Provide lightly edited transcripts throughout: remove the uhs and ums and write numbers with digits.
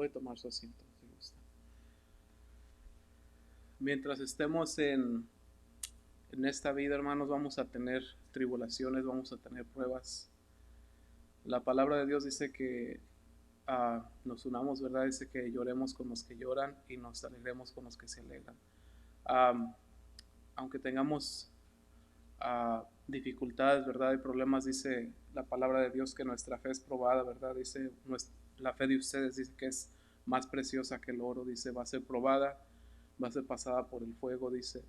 Puede tomar su asiento si gusta. Mientras estemos en esta vida, hermanos, vamos a tener tribulaciones, vamos a tener pruebas. La palabra de Dios dice que nos unamos, ¿verdad? Dice que lloremos con los que lloran y nos alegremos con los que se alegran. Um, Aunque tengamos dificultades, ¿verdad? Y problemas, dice la palabra de Dios que nuestra fe es probada, ¿verdad? Dice, la fe de ustedes dice que es más preciosa que el oro, dice, va a ser probada, va a ser pasada por el fuego, dice,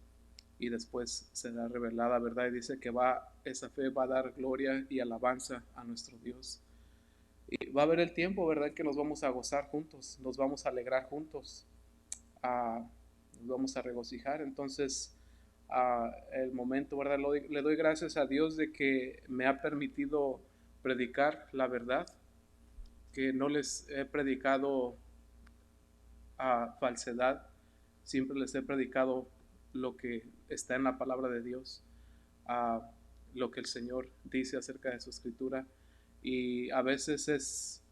y después será revelada, ¿verdad? Y dice que esa fe va a dar gloria y alabanza a nuestro Dios. Y va a haber el tiempo, ¿verdad? Que nos vamos a gozar juntos, nos vamos a alegrar juntos, nos vamos a regocijar. Entonces, el momento, ¿verdad? Le doy gracias a Dios de que me ha permitido predicar la verdad, que no les he predicado a falsedad, siempre les he predicado lo que está en la palabra de Dios, a lo que el Señor dice acerca de su escritura. Y a veces es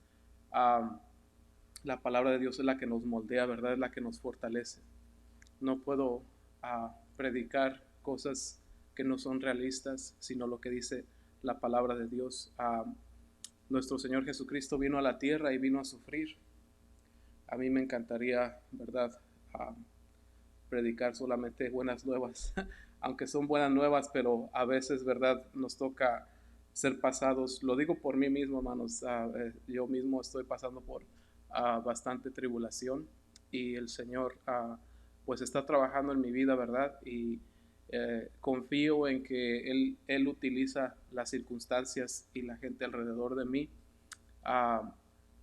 la palabra de Dios es la que nos moldea, ¿verdad? Es la que nos fortalece. No puedo predicar cosas que no son realistas, sino lo que dice la palabra de Dios. Nuestro Señor Jesucristo vino a la tierra y vino a sufrir. A mí me encantaría, ¿verdad?, predicar solamente buenas nuevas, aunque son buenas nuevas, pero a veces, ¿verdad?, nos toca ser pasados. Lo digo por mí mismo, hermanos. Yo mismo estoy pasando por bastante tribulación y el Señor pues está trabajando en mi vida, ¿verdad? Y confío en que Él utiliza las circunstancias y la gente alrededor de mí uh,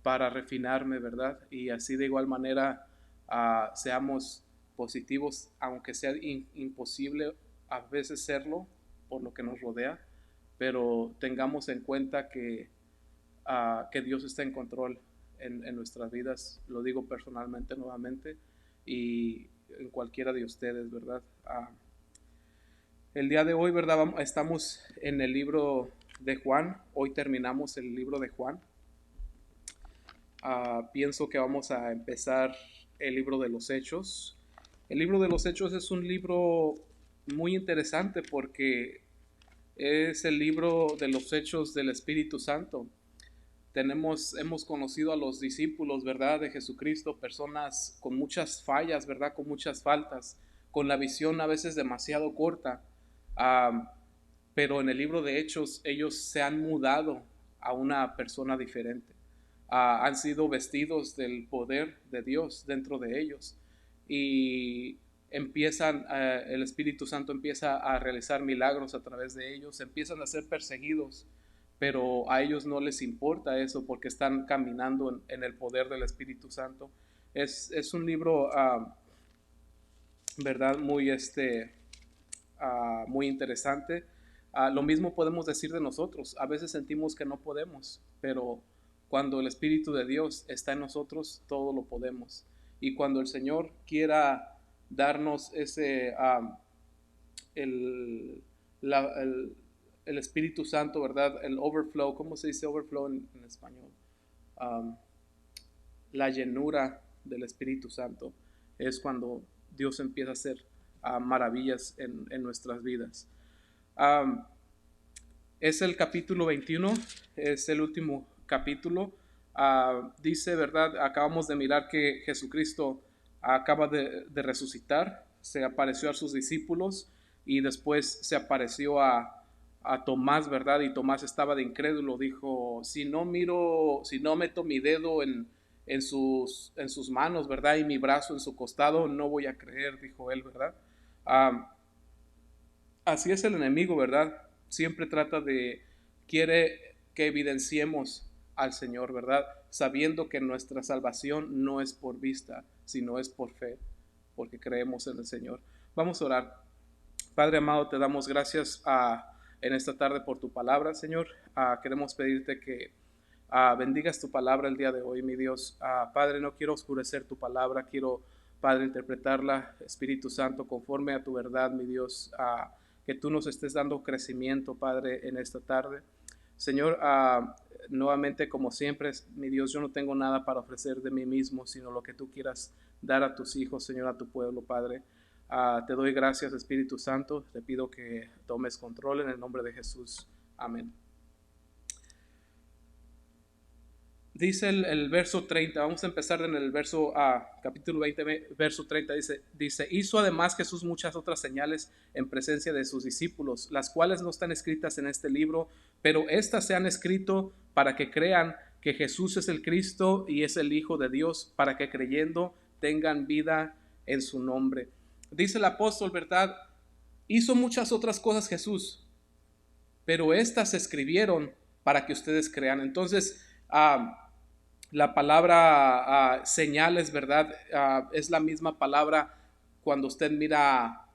para refinarme, ¿verdad? Y así de igual manera seamos positivos, aunque sea imposible a veces serlo por lo que nos rodea, pero tengamos en cuenta que Dios está en control en nuestras vidas. Lo digo personalmente nuevamente y en cualquiera de ustedes, ¿verdad? El día de hoy, ¿verdad? Estamos en el libro de Juan. Hoy terminamos el libro de Juan. Pienso que vamos a empezar el libro de los Hechos. El libro de los Hechos es un libro muy interesante porque es el libro de los Hechos del Espíritu Santo. Hemos conocido a los discípulos, ¿verdad?, de Jesucristo, personas con muchas fallas, ¿verdad?, con muchas faltas, con la visión a veces demasiado corta. Pero en el libro de Hechos ellos se han mudado a una persona diferente. Han sido vestidos del poder de Dios dentro de ellos y el Espíritu Santo empieza a realizar milagros a través de ellos, empiezan a ser perseguidos, pero a ellos no les importa eso porque están caminando en el poder del Espíritu Santo. Es un libro, verdad, muy interesante. Lo mismo podemos decir de nosotros. A veces sentimos que no podemos, pero cuando el Espíritu de Dios está en nosotros, todo lo podemos. Y cuando el Señor quiera darnos el, el Espíritu Santo, ¿verdad? El overflow, ¿cómo se dice overflow en español? Um, la llenura del Espíritu Santo es cuando Dios empieza a hacer maravillas en nuestras vidas. Es el capítulo 21, es el último capítulo. Dice, ¿verdad? Acabamos de mirar que Jesucristo acaba de resucitar, se apareció a sus discípulos y después se apareció a Tomás, ¿verdad? Y Tomás estaba de incrédulo, dijo, si no meto mi dedo en sus manos, ¿verdad? Y mi brazo en su costado, no voy a creer, dijo él, ¿verdad? Así es el enemigo, ¿verdad? Siempre quiere que evidenciemos al Señor, ¿verdad? Sabiendo que nuestra salvación no es por vista, sino es por fe, porque creemos en el Señor. Vamos a orar. Padre amado, te damos gracias en esta tarde por tu palabra, Señor. Queremos pedirte que bendigas tu palabra el día de hoy, mi Dios. Padre, no quiero oscurecer tu palabra, quiero, Padre, interpretarla, Espíritu Santo, conforme a tu verdad, mi Dios. Que tú nos estés dando crecimiento, Padre, en esta tarde. Señor, nuevamente, como siempre, mi Dios, yo no tengo nada para ofrecer de mí mismo, sino lo que tú quieras dar a tus hijos, Señor, a tu pueblo, Padre. Te doy gracias, Espíritu Santo. Te pido que tomes control en el nombre de Jesús. Amén. Dice el verso 30, vamos a empezar en el verso capítulo 20, verso 30, dice, hizo además Jesús muchas otras señales en presencia de sus discípulos, las cuales no están escritas en este libro, pero estas se han escrito para que crean que Jesús es el Cristo y es el Hijo de Dios, para que creyendo tengan vida en su nombre. Dice el apóstol, ¿verdad? Hizo muchas otras cosas Jesús, pero estas se escribieron para que ustedes crean. Entonces, la palabra señales, ¿verdad? Es la misma palabra cuando usted mira,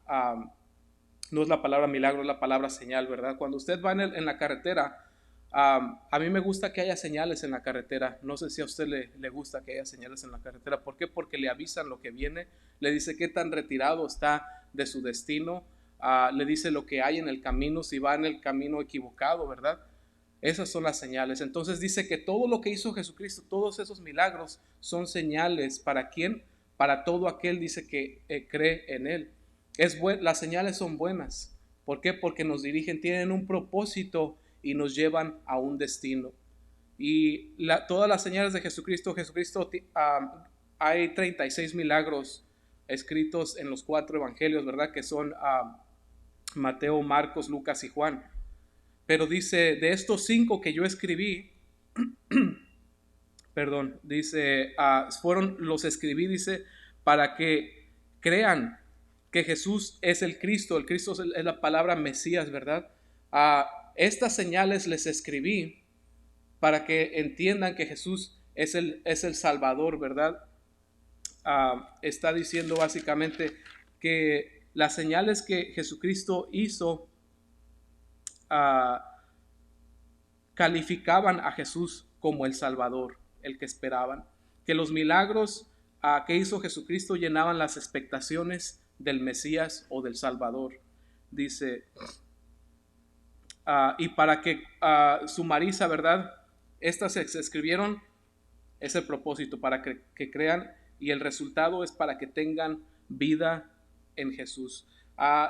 no es la palabra milagro, es la palabra señal, ¿verdad? Cuando usted va en la carretera, a mí me gusta que haya señales en la carretera. No sé si a usted le gusta que haya señales en la carretera. ¿Por qué? Porque le avisan lo que viene, le dice qué tan retirado está de su destino, le dice lo que hay en el camino, si va en el camino equivocado, ¿verdad? Esas son las señales. Entonces dice que todo lo que hizo Jesucristo, todos esos milagros son señales. ¿Para quién? Para todo aquel, dice, que cree en Él. Las señales son buenas. ¿Por qué? Porque nos dirigen, tienen un propósito y nos llevan a un destino. Y todas las señales de Jesucristo, hay 36 milagros escritos en los 4 evangelios, ¿verdad? Que son Mateo, Marcos, Lucas y Juan. Pero dice, de estos 5 que yo escribí, perdón, dice, los escribí, dice, para que crean que Jesús es el Cristo es la palabra Mesías, ¿verdad? Estas señales les escribí para que entiendan que Jesús es el Salvador, ¿verdad? Está diciendo básicamente que las señales que Jesucristo hizo calificaban a Jesús como el Salvador, el que esperaban, que los milagros que hizo Jesucristo llenaban las expectaciones del Mesías o del Salvador. Dice, y para que sumariza, ¿verdad? Estas se escribieron, es el propósito, para que crean, y el resultado es para que tengan vida en Jesús.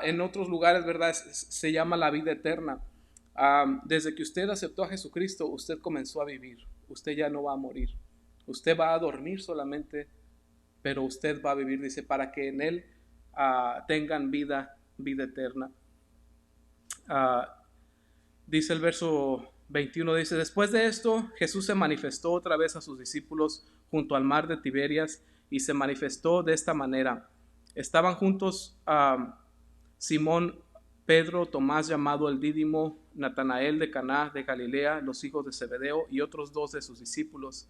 En otros lugares, ¿verdad? Se llama la vida eterna. Desde que usted aceptó a Jesucristo, usted comenzó a vivir. Usted ya no va a morir. Usted va a dormir solamente, pero usted va a vivir, dice, para que en Él tengan vida eterna. Dice el verso 21, dice, después de esto, Jesús se manifestó otra vez a sus discípulos junto al mar de Tiberias, y se manifestó de esta manera. Estaban juntos Simón, Pedro, Tomás llamado el Dídimo, Natanael de Caná de Galilea, los hijos de Zebedeo y otros 2 de sus discípulos.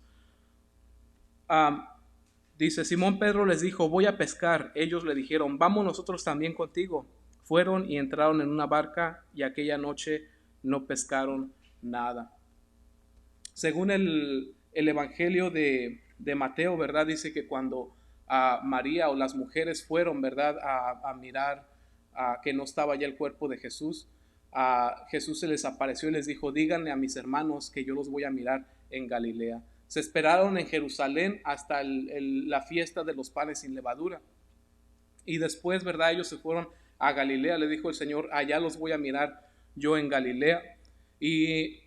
Dice, Simón Pedro les dijo, voy a pescar. Ellos le dijeron, vamos nosotros también contigo. Fueron y entraron en una barca, y aquella noche no pescaron nada. Según el evangelio de Mateo, ¿verdad? Dice que cuando María o las mujeres fueron, ¿verdad? A mirar que no estaba ya el cuerpo de Jesús, Jesús se les apareció y les dijo, díganle a mis hermanos que yo los voy a mirar en Galilea. Se esperaron en Jerusalén hasta la fiesta de los panes sin levadura. Y después, ¿verdad? Ellos se fueron a Galilea. Le dijo el Señor, allá los voy a mirar yo en Galilea. Y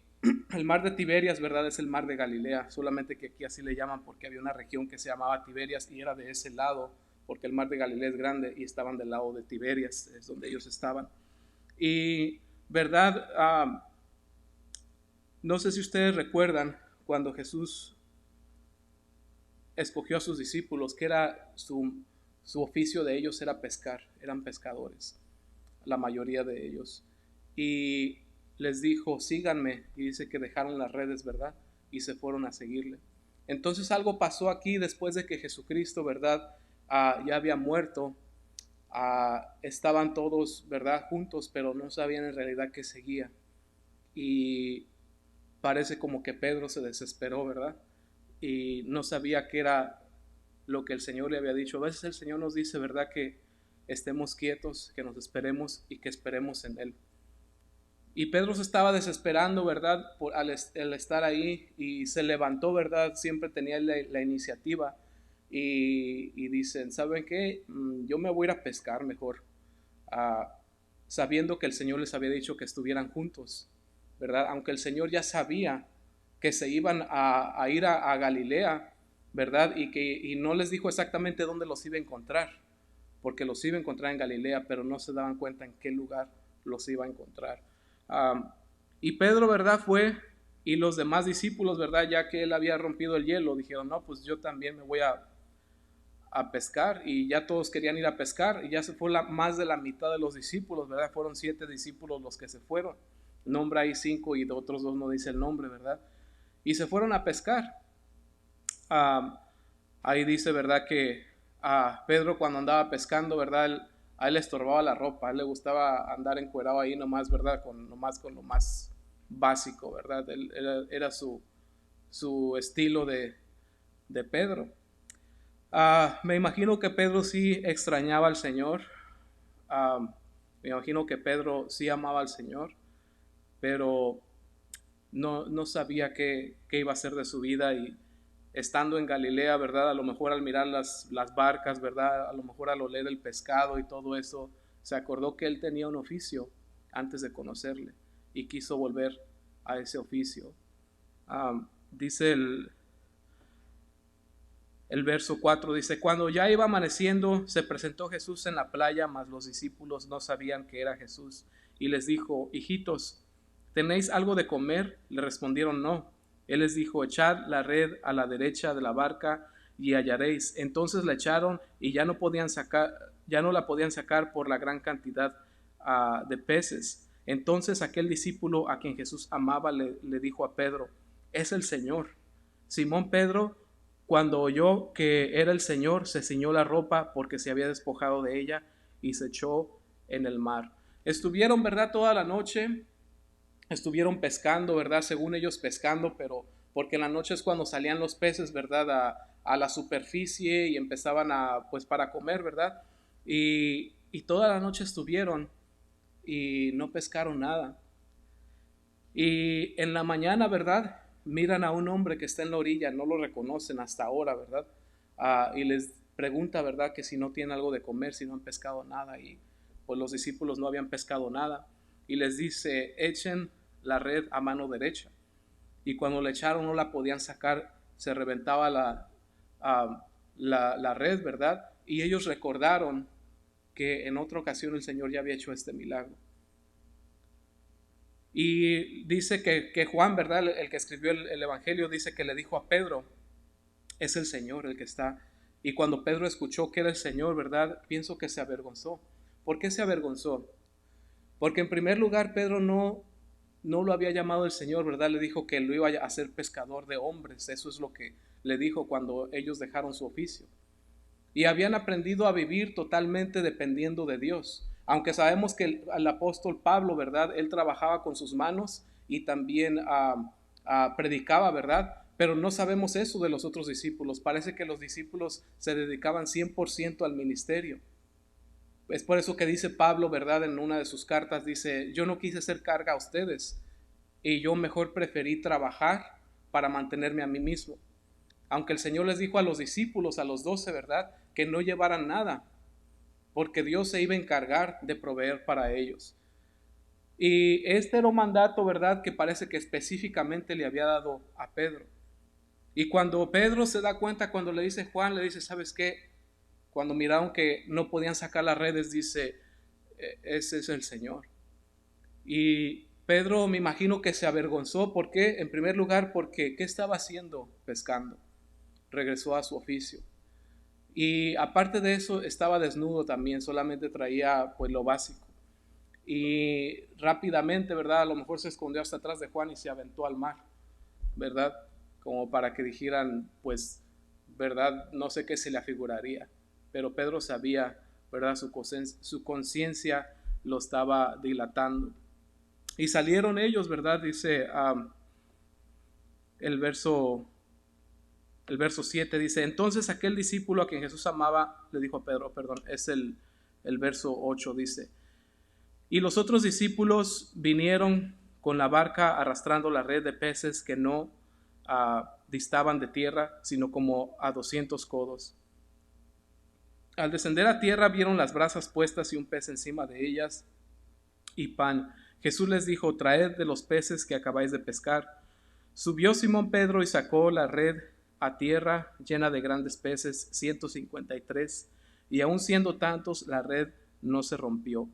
el mar de Tiberias, ¿verdad? Es el mar de Galilea, solamente que aquí así le llaman porque había una región que se llamaba Tiberias y era de ese lado, porque el mar de Galilea es grande y estaban del lado de Tiberias, es donde ellos estaban. Y, ¿verdad? No sé si ustedes recuerdan cuando Jesús escogió a sus discípulos, que era su oficio de ellos era pescar, eran pescadores, la mayoría de ellos. Y les dijo, síganme, y dice que dejaron las redes, ¿verdad? Y se fueron a seguirle. Entonces algo pasó aquí después de que Jesucristo, ¿verdad? Ya había muerto. Estaban todos, ¿verdad? Juntos, pero no sabían en realidad qué seguía. Y parece como que Pedro se desesperó, ¿verdad? Y no sabía qué era lo que el Señor le había dicho. A veces el Señor nos dice, ¿verdad? Que estemos quietos, que nos esperemos y que esperemos en Él. Y Pedro se estaba desesperando, ¿verdad? Al estar ahí, y se levantó, ¿verdad? Siempre tenía la iniciativa. Y dicen, ¿saben qué? Yo me voy a ir a pescar mejor, ah, sabiendo que el Señor les había dicho que estuvieran juntos, ¿verdad? Aunque el Señor ya sabía que se iban a ir a Galilea, ¿verdad? Y no les dijo exactamente dónde los iba a encontrar, porque los iba a encontrar en Galilea, pero no se daban cuenta en qué lugar los iba a encontrar. Y Pedro, ¿verdad? Fue, y los demás discípulos, ¿verdad? Ya que él había rompido el hielo, dijeron, no, pues yo también me voy a pescar, y ya todos querían ir a pescar, y ya se fue más de la mitad de los discípulos, ¿verdad? Fueron 7 discípulos los que se fueron. Nombra ahí 5 y de otros 2 no dice el nombre, ¿verdad? Y se fueron a pescar. Ahí dice, ¿verdad? Que a Pedro, cuando andaba pescando, ¿verdad? A él le estorbaba la ropa, a él le gustaba andar encuerado ahí nomás, ¿verdad? Nomás con lo más básico, ¿verdad? Era su estilo de Pedro. Me imagino que Pedro sí extrañaba al Señor. Me imagino que Pedro sí amaba al Señor, pero no sabía qué iba a hacer de su vida. Y estando en Galilea, ¿verdad? A lo mejor al mirar las barcas, ¿verdad? A lo mejor al oler el pescado y todo eso, se acordó que él tenía un oficio antes de conocerle y quiso volver a ese oficio. Dice el verso 4, dice, cuando ya iba amaneciendo, se presentó Jesús en la playa, mas los discípulos no sabían que era Jesús. Y les dijo, hijitos, ¿tenéis algo de comer? Le respondieron, no. Él les dijo, echad la red a la derecha de la barca y hallaréis. Entonces la echaron y ya no la podían sacar por la gran cantidad de peces. Entonces aquel discípulo a quien Jesús amaba le dijo a Pedro, es el Señor. Simón Pedro, cuando oyó que era el Señor, se ciñó la ropa porque se había despojado de ella y se echó en el mar. Estuvieron, ¿verdad? Toda la noche, estuvieron pescando, ¿verdad? Según ellos pescando, pero porque en la noche es cuando salían los peces, ¿verdad? A la superficie y empezaban pues para comer, ¿verdad? Y toda la noche estuvieron y no pescaron nada. Y en la mañana, ¿verdad? Miran a un hombre que está en la orilla, no lo reconocen hasta ahora, ¿verdad? Y les pregunta, ¿verdad? Que si no tienen algo de comer, si no han pescado nada. Y pues los discípulos no habían pescado nada. Y les dice, echen la red a mano derecha. Y cuando la echaron no la podían sacar, se reventaba la red, ¿verdad? Y ellos recordaron que en otra ocasión el Señor ya había hecho este milagro. Y dice que Juan, ¿verdad? El que escribió el Evangelio, dice que le dijo a Pedro, es el Señor el que está. Y cuando Pedro escuchó que era el Señor, ¿verdad? Pienso que se avergonzó. ¿Por qué se avergonzó? Porque en primer lugar Pedro no lo había llamado el Señor, ¿verdad? Le dijo que lo iba a hacer pescador de hombres. Eso es lo que le dijo cuando ellos dejaron su oficio. Y habían aprendido a vivir totalmente dependiendo de Dios. Aunque sabemos que el apóstol Pablo, ¿verdad? Él trabajaba con sus manos y también predicaba, ¿verdad? Pero no sabemos eso de los otros discípulos. Parece que los discípulos se dedicaban 100% al ministerio. Es por eso que dice Pablo, ¿verdad? En una de sus cartas dice, yo no quise hacer carga a ustedes y yo mejor preferí trabajar para mantenerme a mí mismo. Aunque el Señor les dijo a los discípulos, a los 12, ¿verdad? Que no llevaran nada, porque Dios se iba a encargar de proveer para ellos. Y este era un mandato, ¿verdad? Que parece que específicamente le había dado a Pedro. Y cuando Pedro se da cuenta, cuando le dice Juan, le dice, ¿sabes qué? Cuando miraron que no podían sacar las redes, dice, ese es el Señor. Y Pedro me imagino que se avergonzó. ¿Por qué? En primer lugar, porque ¿qué estaba haciendo pescando? Regresó a su oficio. Y aparte de eso, estaba desnudo también, solamente traía pues lo básico. Y rápidamente, ¿verdad? A lo mejor se escondió hasta atrás de Juan y se aventó al mar, ¿verdad? Como para que dijeran, pues, ¿verdad? No sé qué se le afiguraría. Pero Pedro sabía, ¿verdad? Su conciencia lo estaba dilatando. Y salieron ellos, ¿verdad? Dice el verso 7, dice, entonces aquel discípulo a quien Jesús amaba, le dijo a Pedro, perdón, es el verso 8, dice, Y los otros discípulos vinieron con la barca arrastrando la red de peces que no distaban de tierra, sino como a 200 codos. Al descender a tierra vieron las brasas puestas y un pez encima de ellas y pan. Jesús les dijo: traed de los peces que acabáis de pescar. Subió Simón Pedro y sacó la red a tierra llena de grandes peces, 153, y aun siendo tantos, la red no se rompió.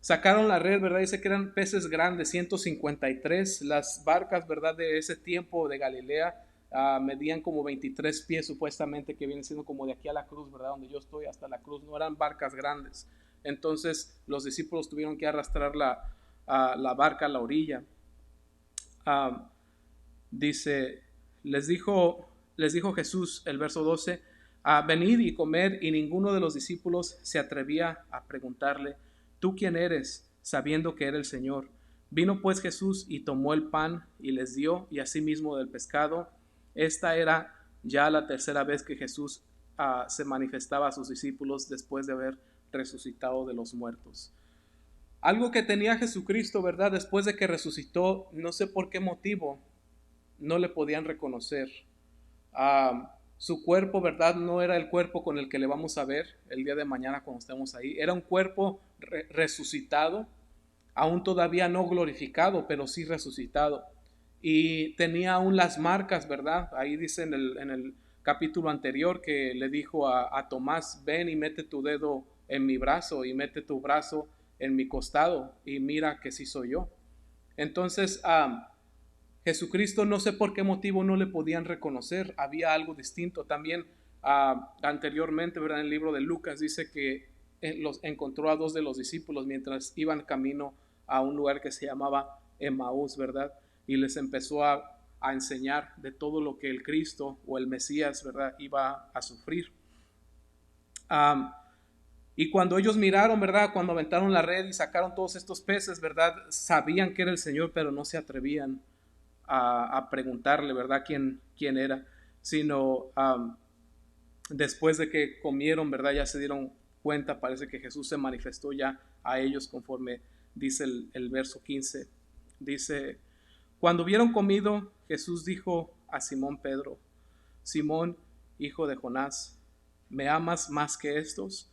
Sacaron la red, ¿verdad? Dice que eran peces grandes, 153. Las barcas, ¿verdad?, de ese tiempo de Galilea medían como 23 pies supuestamente, que viene siendo como de aquí a la cruz, ¿verdad? Donde yo estoy hasta la cruz, no eran barcas grandes. Entonces los discípulos tuvieron que arrastrar la barca a la orilla. Dice, les dijo Jesús, el verso 12, venid y comer, y ninguno de los discípulos se atrevía a preguntarle: ¿tú quién eres?, sabiendo que era el Señor. Vino pues Jesús y tomó el pan y les dio, y asimismo del pescado. Esta era ya la tercera vez que Jesús se manifestaba a sus discípulos después de haber resucitado de los muertos. Algo que tenía Jesucristo, ¿verdad?, después de que resucitó, no sé por qué motivo, no le podían reconocer. Su cuerpo, ¿verdad?, no era el cuerpo con el que le vamos a ver el día de mañana cuando estemos ahí. Era un cuerpo resucitado, aún todavía no glorificado, pero sí resucitado. Y tenía aún las marcas, ¿verdad? Ahí dice en el capítulo anterior que le dijo a Tomás: ven y mete tu dedo en mi brazo y mete tu brazo en mi costado y mira que sí soy yo. Entonces, Jesucristo, no sé por qué motivo no le podían reconocer, había algo distinto. También anteriormente, ¿verdad?, en el libro de Lucas dice que los encontró a dos de los discípulos mientras iban camino a un lugar que se llamaba Emaús, ¿verdad? Y les empezó a enseñar de todo lo que el Cristo o el Mesías, ¿verdad?, iba a sufrir. Y cuando ellos miraron, ¿verdad?, cuando aventaron la red y sacaron todos estos peces, ¿verdad?, sabían que era el Señor, pero no se atrevían a preguntarle, ¿verdad?, quién era, sino después de que comieron, ¿verdad?, ya se dieron cuenta. Parece que Jesús se manifestó ya a ellos conforme dice el verso 15. Dice: cuando hubieron comido, Jesús dijo a Simón Pedro: Simón, hijo de Jonás, ¿me amas más que estos?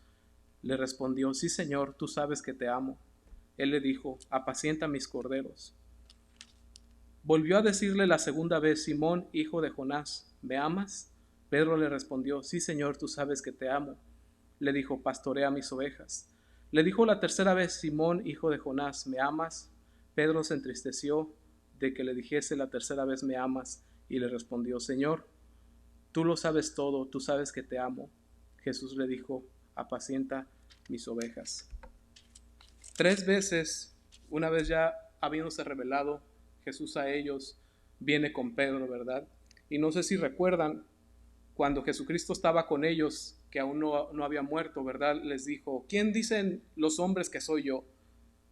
Le respondió: sí, Señor, tú sabes que te amo. Él le dijo: apacienta mis corderos. Volvió a decirle la segunda vez: Simón, hijo de Jonás, ¿me amas? Pedro le respondió: sí, Señor, tú sabes que te amo. Le dijo: pastorea mis ovejas. Le dijo la tercera vez: Simón, hijo de Jonás, ¿me amas? Pedro se entristeció de que le dijese la tercera vez: ¿me amas? Y le respondió: Señor, tú lo sabes todo, tú sabes que te amo. Jesús le dijo: apacienta mis ovejas. 3 veces, una vez ya habiéndose revelado Jesús a ellos, viene con Pedro, ¿verdad? Y no sé si recuerdan, cuando Jesucristo estaba con ellos, que aún no había muerto, ¿verdad?, les dijo: ¿quién dicen los hombres que soy yo?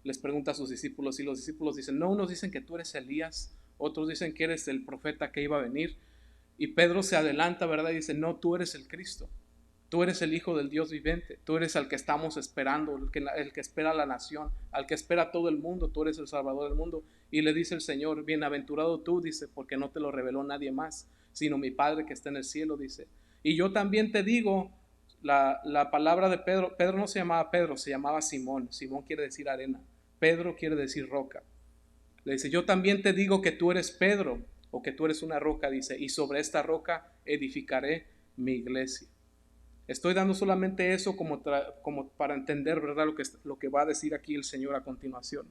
Les pregunta a sus discípulos, y los discípulos dicen: no, unos dicen que tú eres Elías, otros dicen que eres el profeta que iba a venir. Y Pedro se adelanta, ¿verdad?, y dice: no, tú eres el Cristo. Tú eres el Hijo del Dios viviente, tú eres al que estamos esperando, el que espera a la nación, al que espera a todo el mundo, tú eres el Salvador del mundo. Y le dice el Señor: bienaventurado tú, dice, porque no te lo reveló nadie más, sino mi Padre que está en el cielo, dice. Y yo también te digo, la palabra de Pedro, Pedro no se llamaba Pedro, se llamaba Simón. Simón quiere decir arena, Pedro quiere decir roca. Le dice: yo también te digo que tú eres Pedro, o que tú eres una roca, dice, y sobre esta roca edificaré mi iglesia. Estoy dando solamente eso como para entender, ¿verdad?, lo que va a decir aquí el Señor a continuación.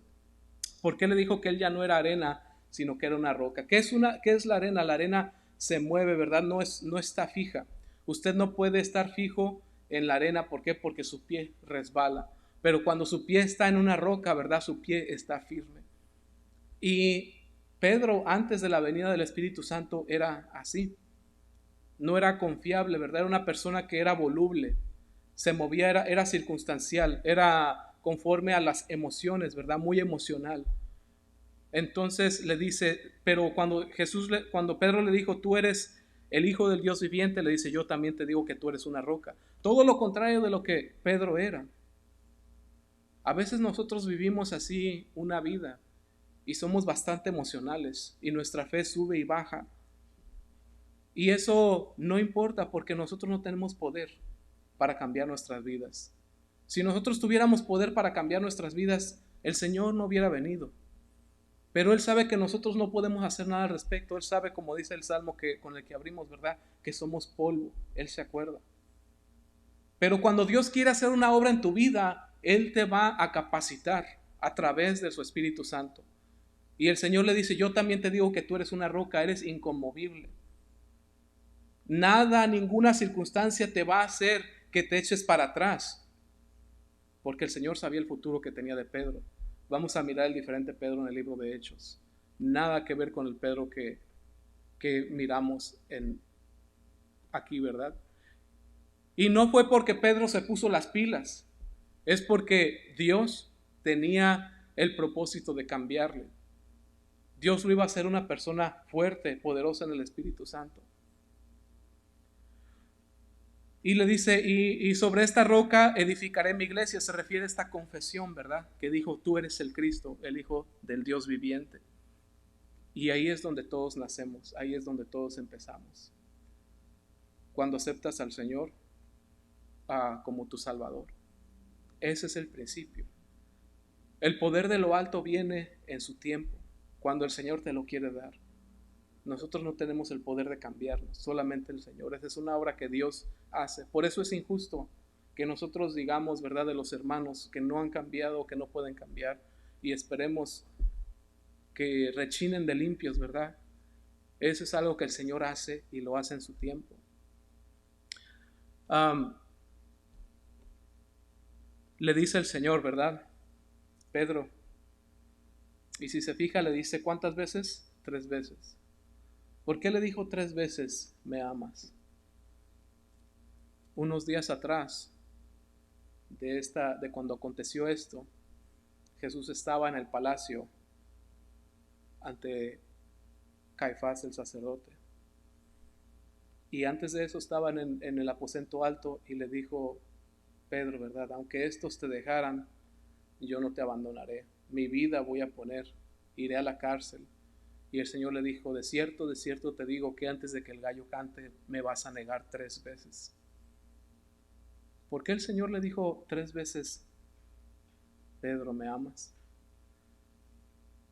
¿Por qué le dijo que él ya no era arena, sino que era una roca? ¿Qué es la arena? La arena se mueve, ¿verdad? No está fija. Usted no puede estar fijo en la arena. ¿Por qué? Porque su pie resbala. Pero cuando su pie está en una roca, ¿verdad?, su pie está firme. Y Pedro, antes de la venida del Espíritu Santo, era así. No era confiable, ¿verdad? Era una persona que era voluble, se movía, era circunstancial, era conforme a las emociones, ¿verdad? Muy emocional. Entonces le dice, pero cuando Pedro le dijo: tú eres el Hijo del Dios viviente, le dice: yo también te digo que tú eres una roca. Todo lo contrario de lo que Pedro era. A veces nosotros vivimos así una vida y somos bastante emocionales y nuestra fe sube y baja. Y eso no importa porque nosotros no tenemos poder para cambiar nuestras vidas. Si nosotros tuviéramos poder para cambiar nuestras vidas, el Señor no hubiera venido. Pero Él sabe que nosotros no podemos hacer nada al respecto. Él sabe, como dice el Salmo con el que abrimos, ¿verdad? Que somos polvo. Él se acuerda. Pero cuando Dios quiere hacer una obra en tu vida, Él te va a capacitar a través de su Espíritu Santo. Y el Señor le dice, yo también te digo que tú eres una roca, eres inconmovible. Nada, ninguna circunstancia te va a hacer que te eches para atrás. Porque el Señor sabía el futuro que tenía de Pedro. Vamos a mirar el diferente Pedro en el libro de Hechos. Nada que ver con el Pedro que miramos aquí, ¿verdad? Y no fue porque Pedro se puso las pilas, es porque Dios tenía el propósito de cambiarle. Dios lo iba a hacer una persona fuerte, poderosa en el Espíritu Santo. Y le dice, y sobre esta roca edificaré mi iglesia. Se refiere a esta confesión, ¿verdad? Que dijo, tú eres el Cristo, el Hijo del Dios viviente. Y ahí es donde todos nacemos, ahí es donde todos empezamos. Cuando aceptas al Señor como tu Salvador. Ese es el principio. El poder de lo alto viene en su tiempo, cuando el Señor te lo quiere dar. Nosotros no tenemos el poder de cambiarnos, solamente el Señor. Esa es una obra que Dios hace. Por eso es injusto que nosotros digamos, ¿verdad?, de los hermanos que no han cambiado, que no pueden cambiar, y esperemos que rechinen de limpios, ¿verdad? Eso es algo que el Señor hace y lo hace en su tiempo. Le dice el Señor, ¿verdad? Pedro. Y si se fija, le dice, ¿cuántas veces? 3 veces. ¿Por qué le dijo 3 veces, me amas? Unos días atrás, de cuando aconteció esto, Jesús estaba en el palacio ante Caifás el sacerdote. Y antes de eso estaban en el aposento alto y le dijo Pedro, ¿verdad? Aunque estos te dejaran, yo no te abandonaré. Mi vida voy a poner, iré a la cárcel. Y el Señor le dijo, de cierto te digo que antes de que el gallo cante, me vas a negar 3 veces. ¿Por qué el Señor le dijo 3 veces, Pedro, me amas?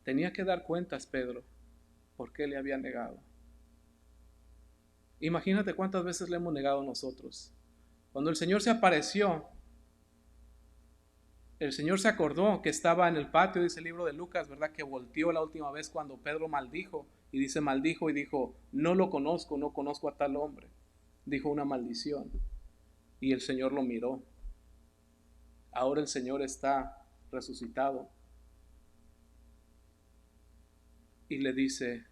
Tenía que dar cuentas, Pedro, por qué le había negado. Imagínate cuántas veces le hemos negado nosotros. Cuando el Señor se apareció, el Señor se acordó que estaba en el patio, dice el libro de Lucas, ¿verdad? Que volteó la última vez cuando Pedro maldijo. Y dice maldijo y dijo, no lo conozco, no conozco a tal hombre. Dijo una maldición. Y el Señor lo miró. Ahora el Señor está resucitado. Y le dice,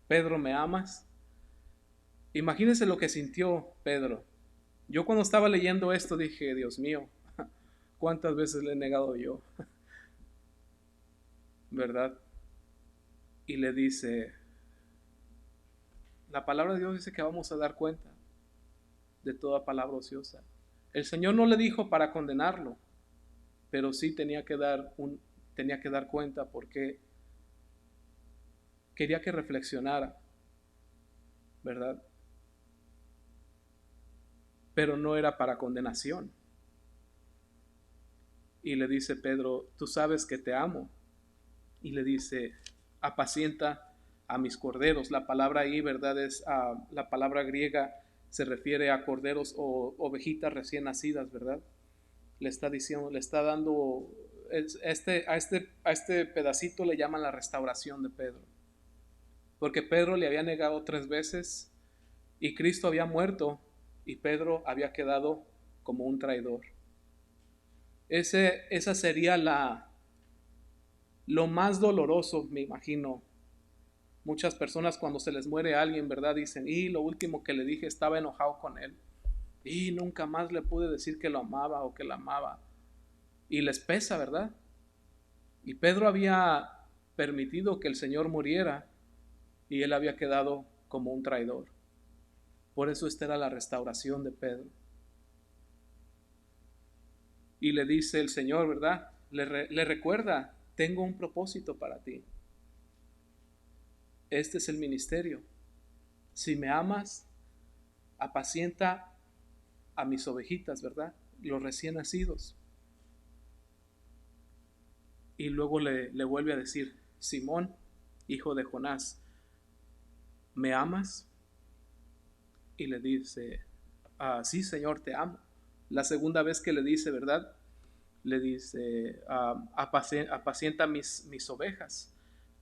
Pedro, ¿me amas? Imagínense lo que sintió Pedro. Yo cuando estaba leyendo esto dije, Dios mío, ¿cuántas veces le he negado yo? ¿Verdad? Y le dice, la palabra de Dios dice que vamos a dar cuenta de toda palabra ociosa. El Señor no le dijo para condenarlo, pero sí tenía que dar cuenta porque quería que reflexionara, ¿verdad? Pero no era para condenación. Y le dice Pedro, tú sabes que te amo. Y le dice, apacienta a mis corderos. La palabra ahí, ¿verdad? Es la palabra griega, se refiere a corderos o ovejitas recién nacidas, ¿verdad? Le está diciendo, le está dando, a este pedacito le llaman la restauración de Pedro. Porque Pedro le había negado 3 veces y Cristo había muerto y Pedro había quedado como un traidor. Esa sería lo más doloroso, me imagino. Muchas personas cuando se les muere alguien, ¿verdad? Dicen, y lo último que le dije, estaba enojado con él. Y nunca más le pude decir que lo amaba o que la amaba. Y les pesa, ¿verdad? Y Pedro había permitido que el Señor muriera y él había quedado como un traidor. Por eso esta era la restauración de Pedro. Y le dice el Señor, ¿verdad? Le recuerda, tengo un propósito para ti. Este es el ministerio. Si me amas, apacienta a mis ovejitas, ¿verdad? Los recién nacidos. Y luego le vuelve a decir, Simón, hijo de Jonás, ¿me amas? Y le dice, sí, Señor, te amo. La segunda vez que le dice, ¿verdad? Le dice, apacienta mis ovejas.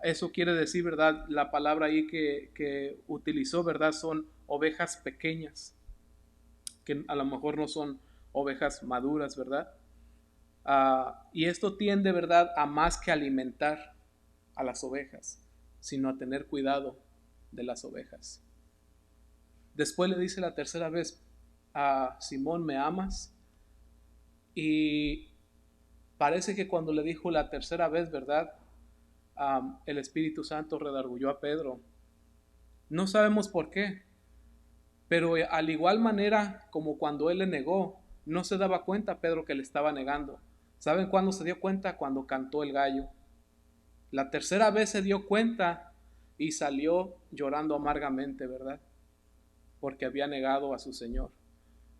Eso quiere decir, ¿verdad? La palabra ahí que utilizó, ¿verdad? Son ovejas pequeñas, que a lo mejor no son ovejas maduras, ¿verdad? Y esto tiende, ¿verdad?, a más que alimentar a las ovejas, sino a tener cuidado de las ovejas. Después le dice la tercera vez a Simón, ¿me amas? Y parece que cuando le dijo la tercera vez, ¿verdad? El Espíritu Santo redarguyó a Pedro. No sabemos por qué, pero al igual manera como cuando él le negó, no se daba cuenta Pedro que le estaba negando. ¿Saben cuándo se dio cuenta? Cuando cantó el gallo. La tercera vez se dio cuenta y salió llorando amargamente, ¿verdad? Porque había negado a su Señor.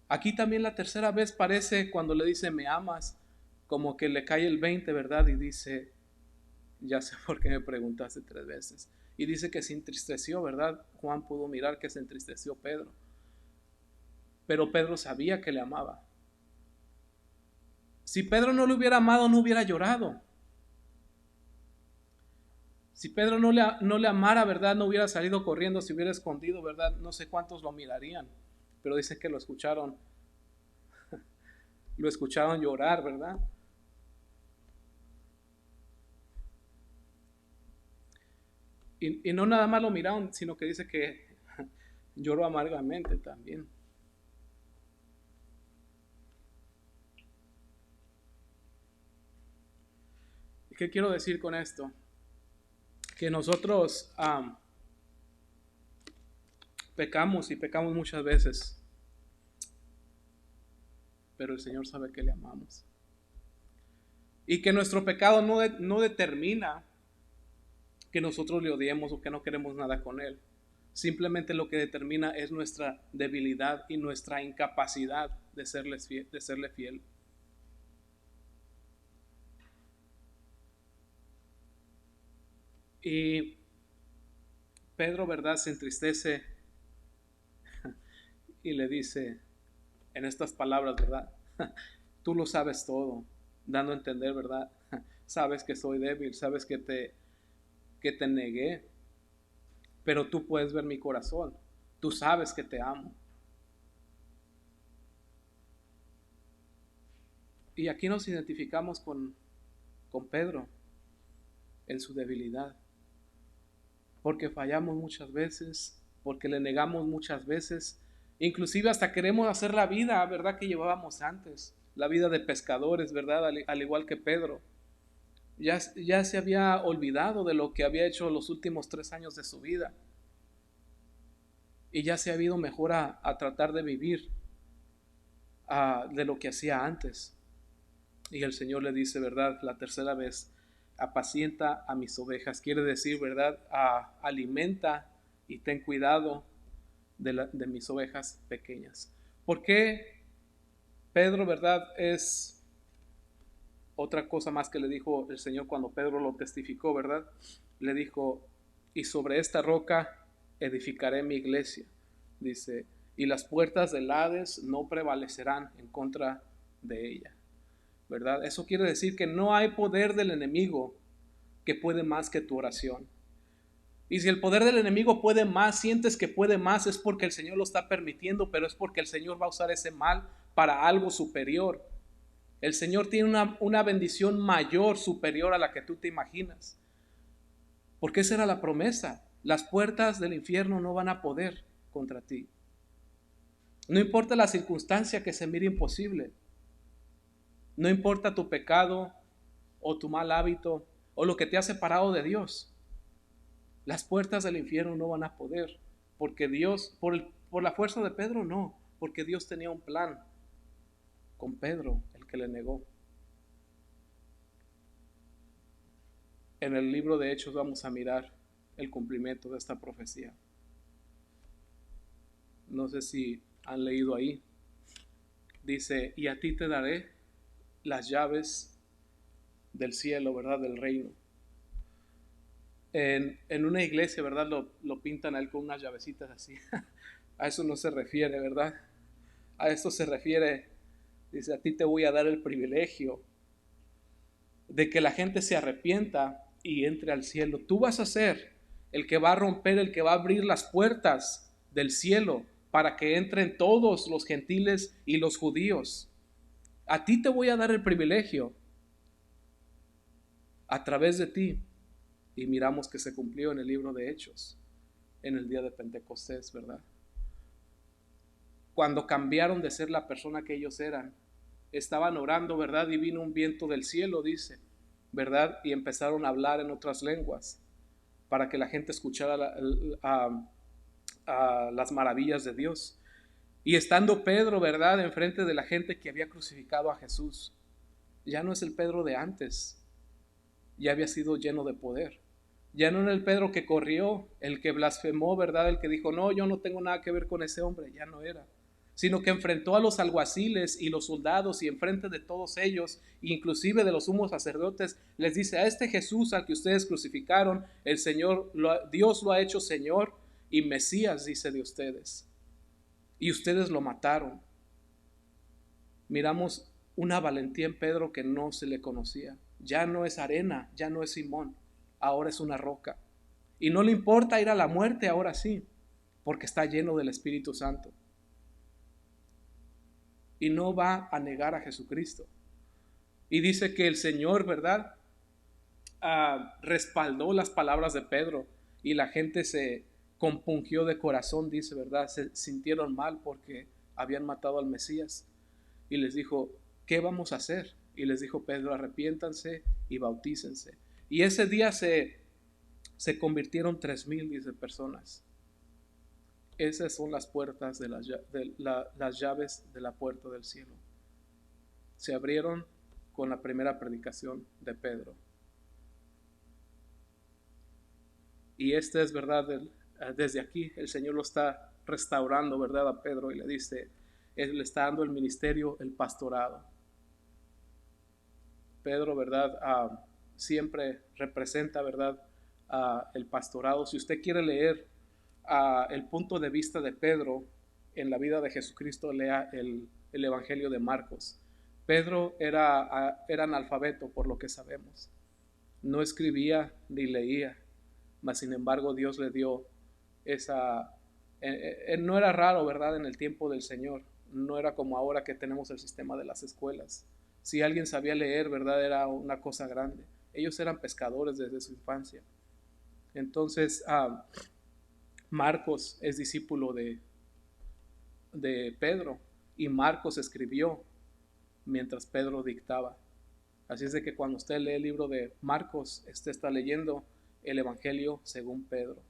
Aquí también la tercera vez parece cuando le dice, ¿me amas? Como que le cae el 20, ¿verdad? Y dice, ya sé por qué me preguntaste 3 veces. Y dice que se entristeció, ¿verdad? Juan pudo mirar que se entristeció Pedro. Pero Pedro sabía que le amaba. Si Pedro no le hubiera amado, no hubiera llorado. Si Pedro no le amara, ¿verdad? No hubiera salido corriendo, se hubiera escondido, ¿verdad? No sé cuántos lo mirarían. Pero dice que lo escucharon llorar, ¿verdad? Y no nada más lo miraron, sino que dice que lloró amargamente también. ¿Y qué quiero decir con esto? Que nosotros pecamos y pecamos muchas veces, pero el Señor sabe que le amamos. Y que nuestro pecado no determina que nosotros le odiemos o que no queremos nada con Él. Simplemente lo que determina es nuestra debilidad y nuestra incapacidad de serle fiel. Y Pedro, ¿verdad?, se entristece y le dice en estas palabras, ¿verdad? Tú lo sabes todo, dando a entender, ¿verdad? Sabes que soy débil, sabes que te negué, pero tú puedes ver mi corazón, tú sabes que te amo. Y aquí nos identificamos con Pedro en su debilidad, porque fallamos muchas veces, porque le negamos muchas veces, inclusive hasta queremos hacer la vida, ¿verdad?, que llevábamos antes, la vida de pescadores, ¿verdad?, al igual que Pedro. Ya se había olvidado de lo que había hecho los últimos 3 años de su vida. Y ya se ha ido mejor a tratar de vivir de lo que hacía antes. Y el Señor le dice, ¿verdad?, la tercera vez, apacienta a mis ovejas. Quiere decir, ¿verdad?, alimenta y ten cuidado de mis ovejas pequeñas. ¿Por qué Pedro, verdad, es otra cosa más que le dijo el Señor cuando Pedro lo testificó, ¿verdad? Le dijo, y sobre esta roca edificaré mi iglesia, dice, y las puertas del Hades no prevalecerán en contra de ella, ¿verdad? Eso quiere decir que no hay poder del enemigo que puede más que tu oración. Y si el poder del enemigo puede más, sientes que puede más, es porque el Señor lo está permitiendo, pero es porque el Señor va a usar ese mal para algo superior. El Señor tiene una bendición mayor, superior a la que tú te imaginas. Porque esa era la promesa. Las puertas del infierno no van a poder contra ti. No importa la circunstancia que se mire imposible. No importa tu pecado o tu mal hábito o lo que te ha separado de Dios. Las puertas del infierno no van a poder. Porque Dios, por la fuerza de Pedro, no. Porque Dios tenía un plan con Pedro, el que le negó. en el libro de Hechos vamos a mirar el cumplimiento de esta profecía. No sé si han leído ahí. Dice, y a ti te daré las llaves del cielo, ¿verdad? Del reino. En una iglesia, ¿verdad? Lo pintan a él con unas llavecitas así. A eso no se refiere, ¿verdad? A esto se refiere, dice, a ti te voy a dar el privilegio de que la gente se arrepienta y entre al cielo. Tú vas a ser el que va a romper, el que va a abrir las puertas del cielo para que entren todos los gentiles y los judíos. A ti te voy a dar el privilegio a través de ti. Y miramos que se cumplió en el libro de Hechos, en el día de Pentecostés, ¿verdad? Cuando cambiaron de ser la persona que ellos eran, estaban orando, ¿verdad? Y vino un viento del cielo, dice, ¿verdad? Y empezaron a hablar en otras lenguas para que la gente escuchara las maravillas de Dios. Y estando Pedro, ¿verdad?, enfrente de la gente que había crucificado a Jesús, ya no es el Pedro de antes, ya había sido lleno de poder. Ya no era el Pedro que corrió, el que blasfemó, ¿verdad?, el que dijo, no, yo no tengo nada que ver con ese hombre, ya no era. Sino que enfrentó a los alguaciles y los soldados y enfrente de todos ellos, inclusive de los sumos sacerdotes, les dice, a este Jesús al que ustedes crucificaron, el Señor, Dios lo ha hecho Señor y Mesías, dice de ustedes. Y ustedes lo mataron. Miramos una valentía en Pedro que no se le conocía. Ya no es arena, ya no es Simón, ahora es una roca. Y no le importa ir a la muerte, ahora sí, porque está lleno del Espíritu Santo. Y no va a negar a Jesucristo. Y dice que el Señor, ¿verdad?, respaldó las palabras de Pedro y la gente se compungió de corazón, dice, ¿verdad? Se sintieron mal porque habían matado al Mesías. Y les dijo, ¿qué vamos a hacer? Y les dijo Pedro, arrepiéntanse y bautícense. Y ese día se convirtieron 3,000, dice, personas. Esas son las puertas de las llaves de la puerta del cielo. Se abrieron con la primera predicación de Pedro. Y este es verdad, desde aquí el Señor lo está restaurando, ¿verdad?, a Pedro, y le dice, Él le está dando el ministerio, el pastorado. Pedro, ¿verdad?, siempre representa, ¿verdad?, el pastorado. Si usted quiere leer el punto de vista de Pedro en la vida de Jesucristo, lea el Evangelio de Marcos. Pedro era analfabeto, por lo que sabemos. No escribía ni leía, mas sin embargo Dios le dio esa... no era raro, ¿verdad?, en el tiempo del Señor. No era como ahora que tenemos el sistema de las escuelas. Si alguien sabía leer, ¿verdad?, era una cosa grande. Ellos eran pescadores desde su infancia. Entonces, Marcos es discípulo de Pedro, y Marcos escribió mientras Pedro dictaba. Así es de que cuando usted lee el libro de Marcos, usted está leyendo el Evangelio según Pedro.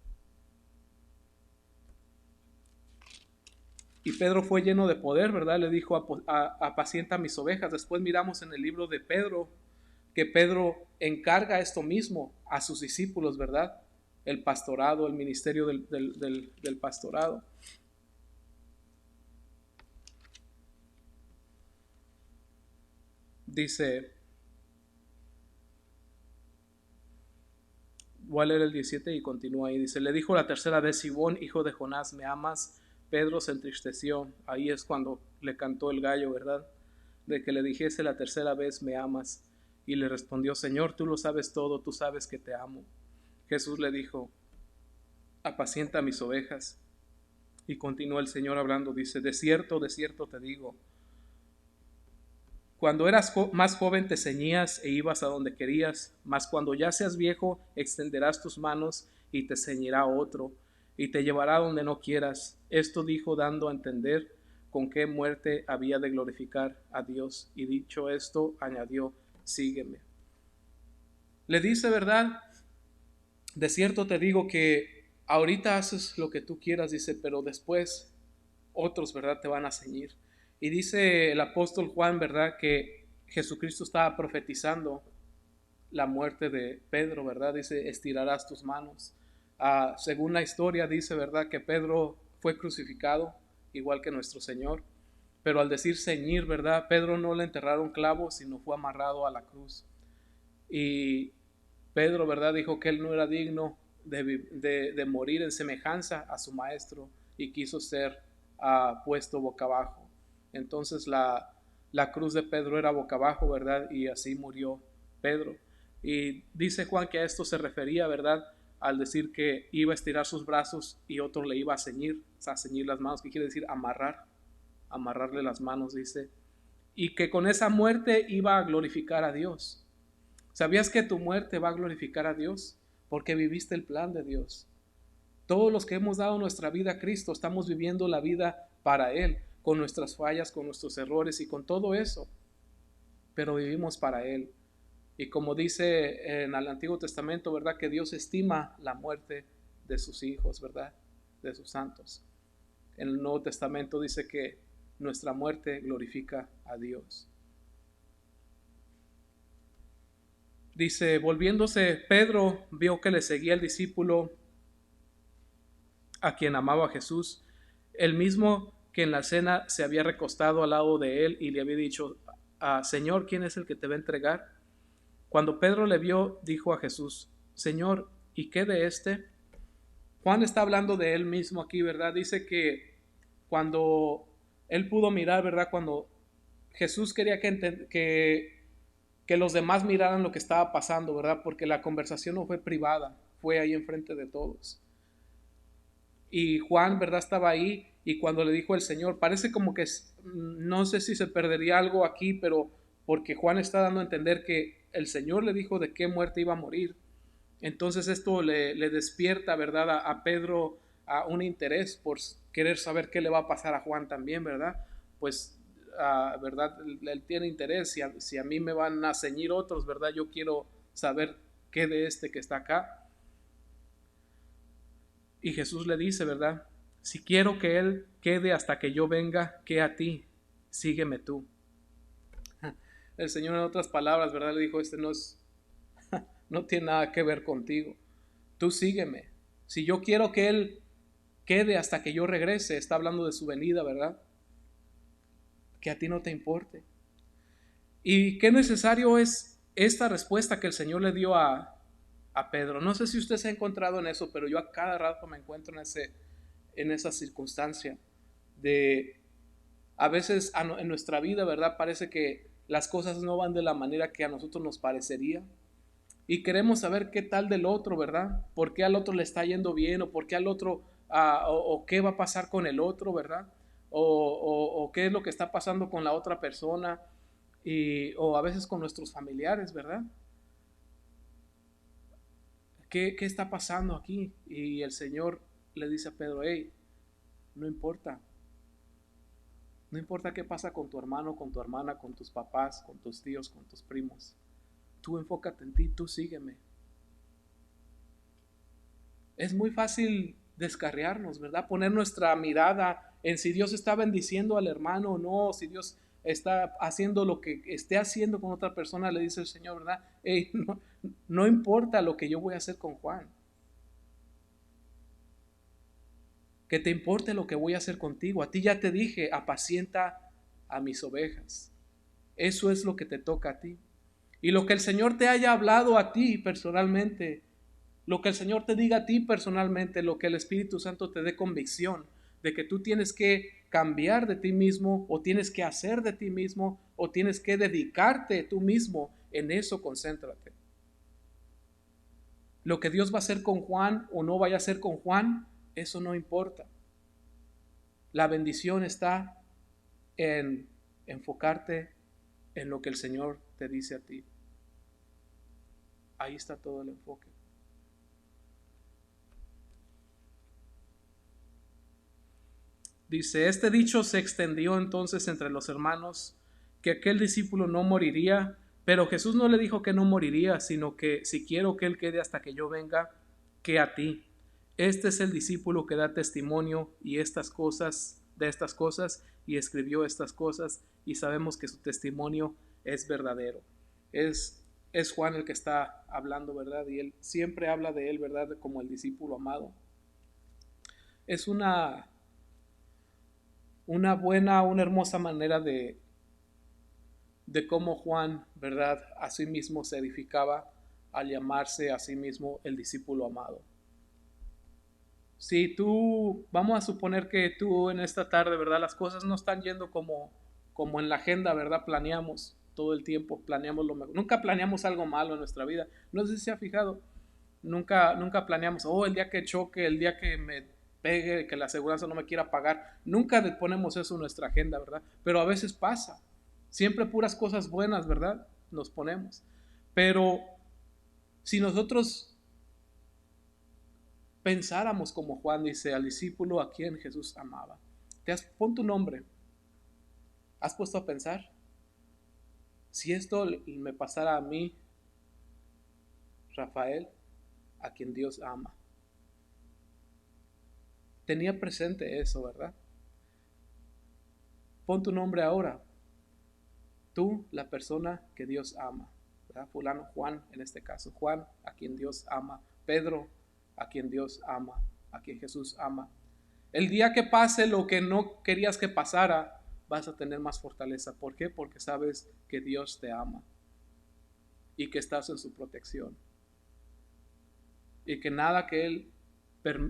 Y Pedro fue lleno de poder, ¿verdad? Le dijo, apacienta mis ovejas. Después miramos en el libro de Pedro que Pedro encarga esto mismo a sus discípulos, ¿verdad? El pastorado, el ministerio del pastorado. Dice, voy a leer el 17 y continúa ahí. Dice, le dijo la tercera vez, Simón, hijo de Jonás, ¿me amas? Pedro se entristeció. Ahí es cuando le cantó el gallo, ¿verdad? De que le dijese la tercera vez, ¿me amas? Y le respondió, Señor, tú lo sabes todo, tú sabes que te amo. Jesús le dijo, apacienta mis ovejas. Y continuó el Señor hablando, dice, de cierto te digo, cuando eras más joven te ceñías e ibas a donde querías, mas cuando ya seas viejo extenderás tus manos y te ceñirá otro y te llevará donde no quieras. Esto dijo dando a entender con qué muerte había de glorificar a Dios. Y dicho esto, añadió, sígueme. Le dice, ¿verdad? De cierto te digo que ahorita haces lo que tú quieras, dice, pero después otros, ¿verdad?, te van a ceñir. Y dice el apóstol Juan, ¿verdad?, que Jesucristo estaba profetizando la muerte de Pedro, ¿verdad? Dice, estirarás tus manos. Según la historia dice, ¿verdad? Que Pedro fue crucificado, igual que nuestro Señor. Pero al decir ceñir, ¿verdad? Pedro no le enterraron clavos, sino fue amarrado a la cruz. Y Pedro, ¿verdad? Dijo que él no era digno de morir en semejanza a su maestro y quiso ser puesto boca abajo. Entonces la cruz de Pedro era boca abajo, ¿verdad? Y así murió Pedro. Y dice Juan que a esto se refería, ¿verdad? Al decir que iba a estirar sus brazos y otro le iba a ceñir, o sea, ceñir las manos, que quiere decir amarrarle las manos, dice. Y que con esa muerte iba a glorificar a Dios. ¿Sabías que tu muerte va a glorificar a Dios? Porque viviste el plan de Dios. Todos los que hemos dado nuestra vida a Cristo estamos viviendo la vida para Él, con nuestras fallas, con nuestros errores y con todo eso. Pero vivimos para Él. Y como dice en el Antiguo Testamento, ¿verdad? Que Dios estima la muerte de sus hijos, ¿verdad? De sus santos. En el Nuevo Testamento dice que nuestra muerte glorifica a Dios. Dice, volviéndose Pedro, vio que le seguía el discípulo a quien amaba a Jesús, el mismo que en la cena se había recostado al lado de él y le había dicho, Señor, ¿quién es el que te va a entregar? Cuando Pedro le vio, dijo a Jesús, Señor, ¿y qué de este? Juan está hablando de él mismo aquí, ¿verdad? Dice que cuando él pudo mirar, ¿verdad? Cuando Jesús quería que los demás miraran lo que estaba pasando, ¿verdad? Porque la conversación no fue privada, fue ahí enfrente de todos. Y Juan, ¿verdad? Estaba ahí y cuando le dijo el Señor, parece como que no sé si se perdería algo aquí, pero porque Juan está dando a entender que el Señor le dijo de qué muerte iba a morir. Entonces esto le despierta, ¿verdad? A Pedro a un interés por querer saber qué le va a pasar a Juan también, ¿verdad? Pues ¿verdad? Él tiene interés, si a mí me van a ceñir otros, ¿verdad? Yo quiero saber qué de este que está acá. Y Jesús le dice, ¿verdad? Si quiero que él quede hasta que yo venga, ¿qué a ti? Sígueme tú. El Señor en otras palabras, ¿verdad? Le dijo, no tiene nada que ver contigo. Tú sígueme. Si yo quiero que él quede hasta que yo regrese, está hablando de su venida, ¿verdad? Que a ti no te importe. Y qué necesario es esta respuesta que el Señor le dio a Pedro. No sé si usted se ha encontrado en eso, pero yo a cada rato me encuentro en esa circunstancia de a veces en nuestra vida, ¿verdad? Parece que las cosas no van de la manera que a nosotros nos parecería y queremos saber qué tal del otro, ¿verdad? ¿Por qué al otro le está yendo bien o por qué al otro o qué va a pasar con el otro, ¿verdad? O qué es lo que está pasando con la otra persona o a veces con nuestros familiares, ¿verdad? ¿Qué está pasando aquí? Y el Señor le dice a Pedro, hey, no importa. No importa qué pasa con tu hermano, con tu hermana, con tus papás, con tus tíos, con tus primos. Tú enfócate en ti, tú sígueme. Es muy fácil descarriarnos, ¿verdad? Poner nuestra mirada en si Dios está bendiciendo al hermano o no, si Dios está haciendo lo que esté haciendo con otra persona, le dice el Señor, ¿verdad? Hey, no importa lo que yo voy a hacer con Juan. Que te importe lo que voy a hacer contigo. A ti ya te dije, apacienta a mis ovejas. Eso es lo que te toca a ti. Y lo que el Señor te haya hablado a ti personalmente, lo que el Señor te diga a ti personalmente, lo que el Espíritu Santo te dé convicción de que tú tienes que cambiar de ti mismo o tienes que hacer de ti mismo o tienes que dedicarte tú mismo, en eso concéntrate. Lo que Dios va a hacer con Juan o no vaya a hacer con Juan, eso no importa. La bendición está en enfocarte en lo que el Señor te dice a ti. Ahí está todo el enfoque. Dice, este dicho se extendió entonces entre los hermanos, que aquel discípulo no moriría, pero Jesús no le dijo que no moriría, sino que si quiero que él quede hasta que yo venga, que a ti. Este es el discípulo que da testimonio de estas cosas, y escribió estas cosas, y sabemos que su testimonio es verdadero. Es es Juan el que está hablando, ¿verdad? Y él siempre habla de él, ¿verdad? Como el discípulo amado. Es una hermosa manera de cómo Juan, ¿verdad? A sí mismo se edificaba al llamarse a sí mismo el discípulo amado. Si tú, vamos a suponer que tú en esta tarde, ¿verdad? Las cosas no están yendo como en la agenda, ¿verdad? Planeamos todo el tiempo, planeamos lo mejor. Nunca planeamos algo malo en nuestra vida. No sé si se ha fijado. Nunca planeamos, el día que choque, el día que me pegue, que la aseguranza no me quiera pagar. Nunca ponemos eso en nuestra agenda, ¿verdad? Pero a veces pasa. Siempre puras cosas buenas, ¿verdad? Nos ponemos. Pero si nosotros pensáramos como Juan dice, al discípulo a quien Jesús amaba. Pon tu nombre. ¿Has puesto a pensar? Si esto me pasara a mí, Rafael, a quien Dios ama. Tenía presente eso, ¿verdad? Pon tu nombre ahora. Tú, la persona que Dios ama. ¿Verdad? Fulano, Juan, en este caso. Juan, a quien Dios ama. Pedro, a quien Dios ama. A quien Jesús ama. El día que pase lo que no querías que pasara, vas a tener más fortaleza. ¿Por qué? Porque sabes que Dios te ama y que estás en su protección y que nada que Él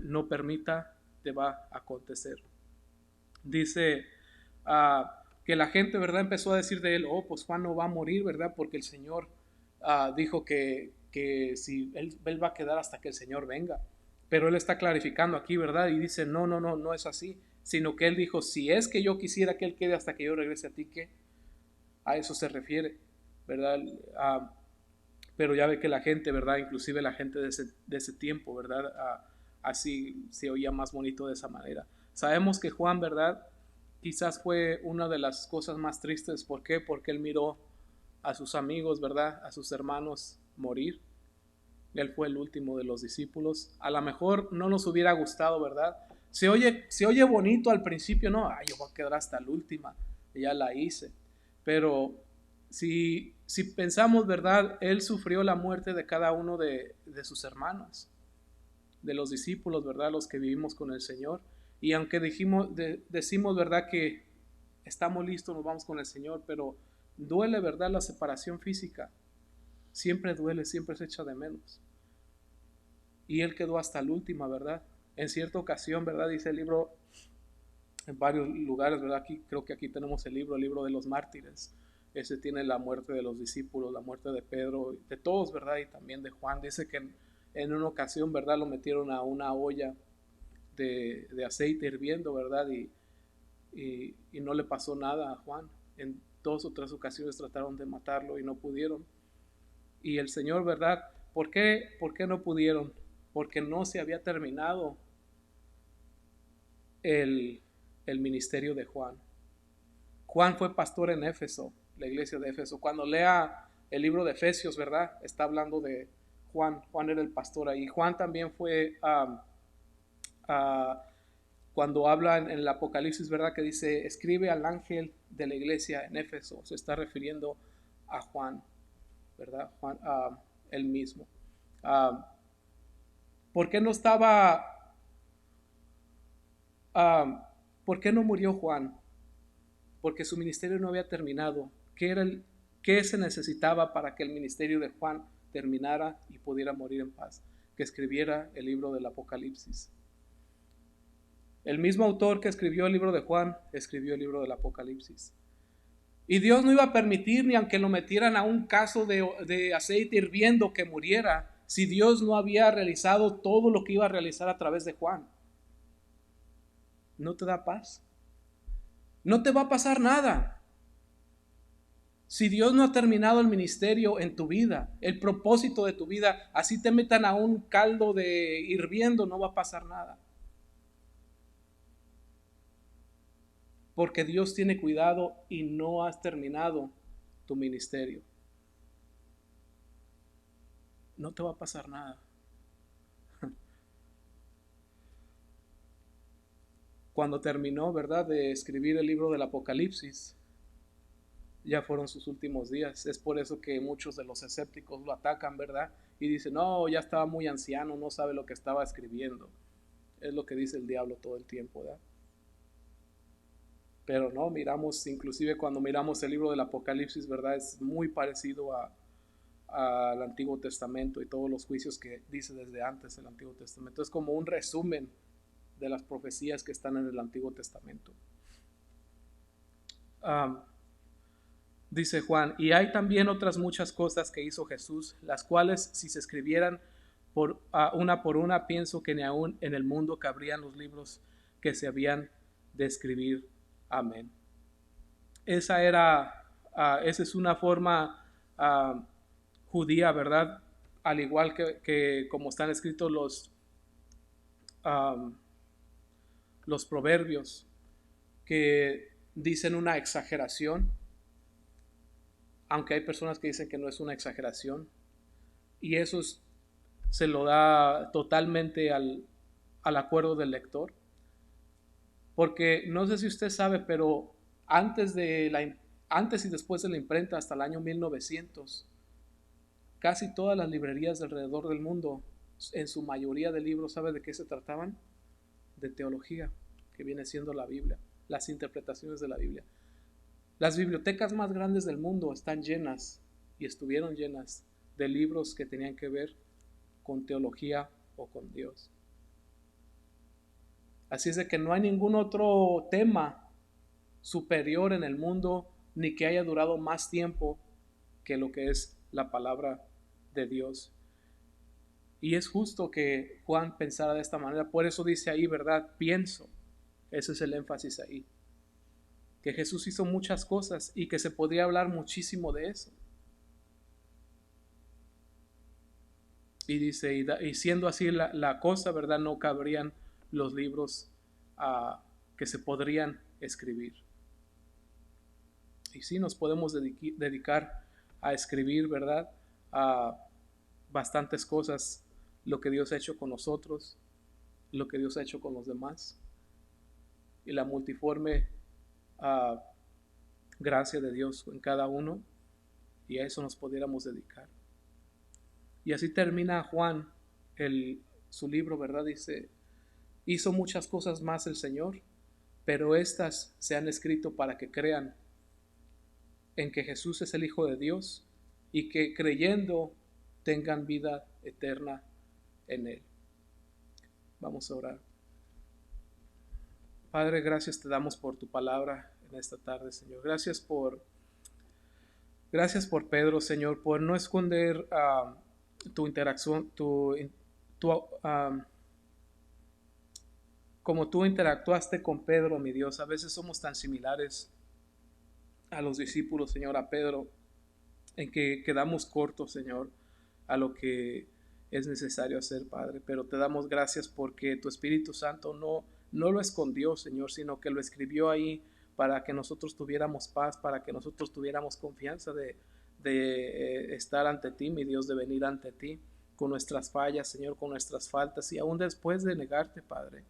no permita te va a acontecer. Dice que la gente, ¿verdad? Empezó a decir de él, pues Juan no va a morir, ¿verdad? Porque el Señor dijo que si él va a quedar hasta que el Señor venga. Pero él está clarificando aquí, ¿verdad? Y dice, no es así. Sino que él dijo, si es que yo quisiera que él quede hasta que yo regrese a ti, ¿qué? A eso se refiere, ¿verdad? Pero ya ve que la gente, ¿verdad? Inclusive la gente de ese tiempo, ¿verdad? Así se oía más bonito de esa manera. Sabemos que Juan, ¿verdad? Quizás fue una de las cosas más tristes. ¿Por qué? Porque él miró a sus amigos, ¿verdad? A sus hermanos morir. Él fue el último de los discípulos. A lo mejor no nos hubiera gustado, ¿verdad? Se oye bonito al principio, ¿no? Yo voy a quedar hasta la última. Ya la hice. Pero si pensamos, ¿verdad? Él sufrió la muerte de cada uno de sus hermanos, de los discípulos, ¿verdad? Los que vivimos con el Señor. Y aunque decimos, ¿verdad? Que estamos listos, nos vamos con el Señor, pero duele, ¿verdad? La separación física. Siempre duele, siempre se echa de menos. Y Él quedó hasta la última, ¿verdad? En cierta ocasión, ¿verdad? Dice el libro, en varios lugares, ¿verdad? Aquí, creo que aquí tenemos el libro de los mártires. Ese tiene la muerte de los discípulos, la muerte de Pedro, de todos, ¿verdad? Y también de Juan. Dice que en una ocasión, ¿verdad? Lo metieron a una olla de aceite hirviendo, ¿verdad? Y no le pasó nada a Juan. En 2 o 3 ocasiones trataron de matarlo y no pudieron. Y el Señor, ¿verdad? ¿Por qué no pudieron? Porque no se había terminado el ministerio de Juan. Juan fue pastor en Éfeso, la iglesia de Éfeso. Cuando lea el libro de Efesios, ¿verdad? Está hablando de Juan. Juan era el pastor ahí. Juan también fue, cuando habla en el Apocalipsis, ¿verdad? Que dice, escribe al ángel de la iglesia en Éfeso. Se está refiriendo a Juan, ¿verdad? Juan, él mismo. ¿Por qué no estaba, por qué no murió Juan? Porque su ministerio no había terminado. ¿Qué se necesitaba para que el ministerio de Juan terminara y pudiera morir en paz? Que escribiera el libro del Apocalipsis. El mismo autor que escribió el libro de Juan escribió el libro del Apocalipsis. Y Dios no iba a permitir, ni aunque lo metieran a un caso de aceite hirviendo, que muriera, si Dios no había realizado todo lo que iba a realizar a través de Juan. ¿No te da paz? No te va a pasar nada. Si Dios no ha terminado el ministerio en tu vida, el propósito de tu vida, así te metan a un caldo de hirviendo, no va a pasar nada. Porque Dios tiene cuidado y no has terminado tu ministerio. No te va a pasar nada. Cuando terminó, ¿verdad?, de escribir el libro del Apocalipsis, ya fueron sus últimos días. Es por eso que muchos de los escépticos lo atacan, ¿verdad? Y dicen, no, ya estaba muy anciano, no sabe lo que estaba escribiendo. Es lo que dice el diablo todo el tiempo, ¿verdad? Pero no, miramos, inclusive cuando miramos el libro del Apocalipsis, ¿verdad? Es muy parecido al Antiguo Testamento y todos los juicios que dice desde antes el Antiguo Testamento. Es como un resumen de las profecías que están en el Antiguo Testamento. Dice Juan, y hay también otras muchas cosas que hizo Jesús, las cuales si se escribieran por una, pienso que ni aún en el mundo cabrían los libros que se habían de escribir. Amén. Esa es una forma judía, ¿verdad? Al igual que como están escritos los proverbios, que dicen una exageración, aunque hay personas que dicen que no es una exageración, y eso se lo da totalmente al acuerdo del lector, porque no sé si usted sabe, pero antes y después de la imprenta, hasta el año 1900, casi todas las librerías de alrededor del mundo, en su mayoría de libros, ¿sabe de qué se trataban? De teología, que viene siendo la Biblia, las interpretaciones de la Biblia. Las bibliotecas más grandes del mundo están llenas y estuvieron llenas de libros que tenían que ver con teología o con Dios. Así es de que no hay ningún otro tema superior en el mundo ni que haya durado más tiempo que lo que es la palabra de Dios. Y es justo que Juan pensara de esta manera. Por eso dice ahí, ¿verdad? Pienso. Ese es el énfasis ahí. Que Jesús hizo muchas cosas y que se podría hablar muchísimo de eso. Y dice, y siendo así la cosa, ¿verdad? No cabrían los libros que se podrían escribir. Y sí, nos podemos dedicar a escribir, ¿verdad? A bastantes cosas, lo que Dios ha hecho con nosotros, lo que Dios ha hecho con los demás, y la multiforme gracia de Dios en cada uno, y a eso nos pudiéramos dedicar. Y así termina Juan su libro, ¿verdad? Dice, hizo muchas cosas más el Señor, pero estas se han escrito para que crean en que Jesús es el Hijo de Dios y que creyendo tengan vida eterna en Él. Vamos a orar. Padre, gracias te damos por tu palabra en esta tarde, Señor. Gracias por Pedro, Señor, por no esconder tu interacción, como tú interactuaste con Pedro, mi Dios. A veces somos tan similares a los discípulos, Señor, a Pedro, en que quedamos cortos, Señor, a lo que es necesario hacer, Padre. Pero te damos gracias porque tu Espíritu Santo no lo escondió, Señor, sino que lo escribió ahí para que nosotros tuviéramos paz, para que nosotros tuviéramos confianza de estar ante ti, mi Dios, de venir ante ti con nuestras fallas, Señor, con nuestras faltas, y aún después de negarte, Padre.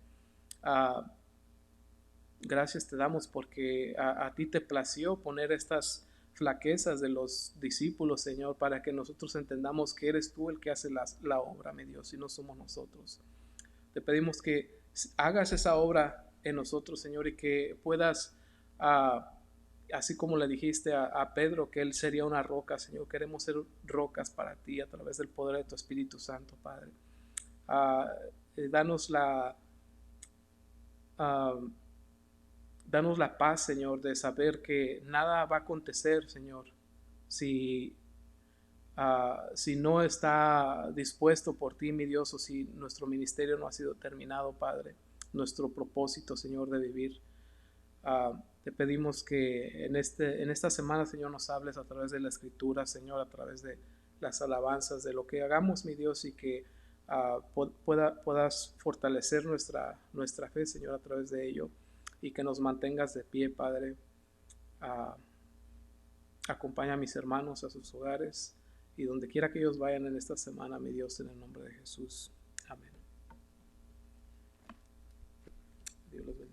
Gracias te damos porque a ti te plació poner estas flaquezas de los discípulos, Señor, para que nosotros entendamos que eres tú el que hace la obra, mi Dios, y no somos nosotros. Te pedimos que hagas esa obra en nosotros, Señor, y que puedas, así como le dijiste a Pedro, que él sería una roca, Señor, queremos ser rocas para ti a través del poder de tu Espíritu Santo, Padre. Danos la paz, Señor, de saber que nada va a acontecer, Señor, si no está dispuesto por ti, mi Dios, o si nuestro ministerio no ha sido terminado, Padre, nuestro propósito, Señor, de vivir. Te pedimos que en esta semana, Señor, nos hables a través de la Escritura, Señor, a través de las alabanzas, de lo que hagamos, mi Dios, y que puedas fortalecer nuestra fe, Señor, a través de ello, y que nos mantengas de pie, Padre. Acompaña a mis hermanos a sus hogares y donde quiera que ellos vayan en esta semana, mi Dios, en el nombre de Jesús. Amén. Dios los bendiga.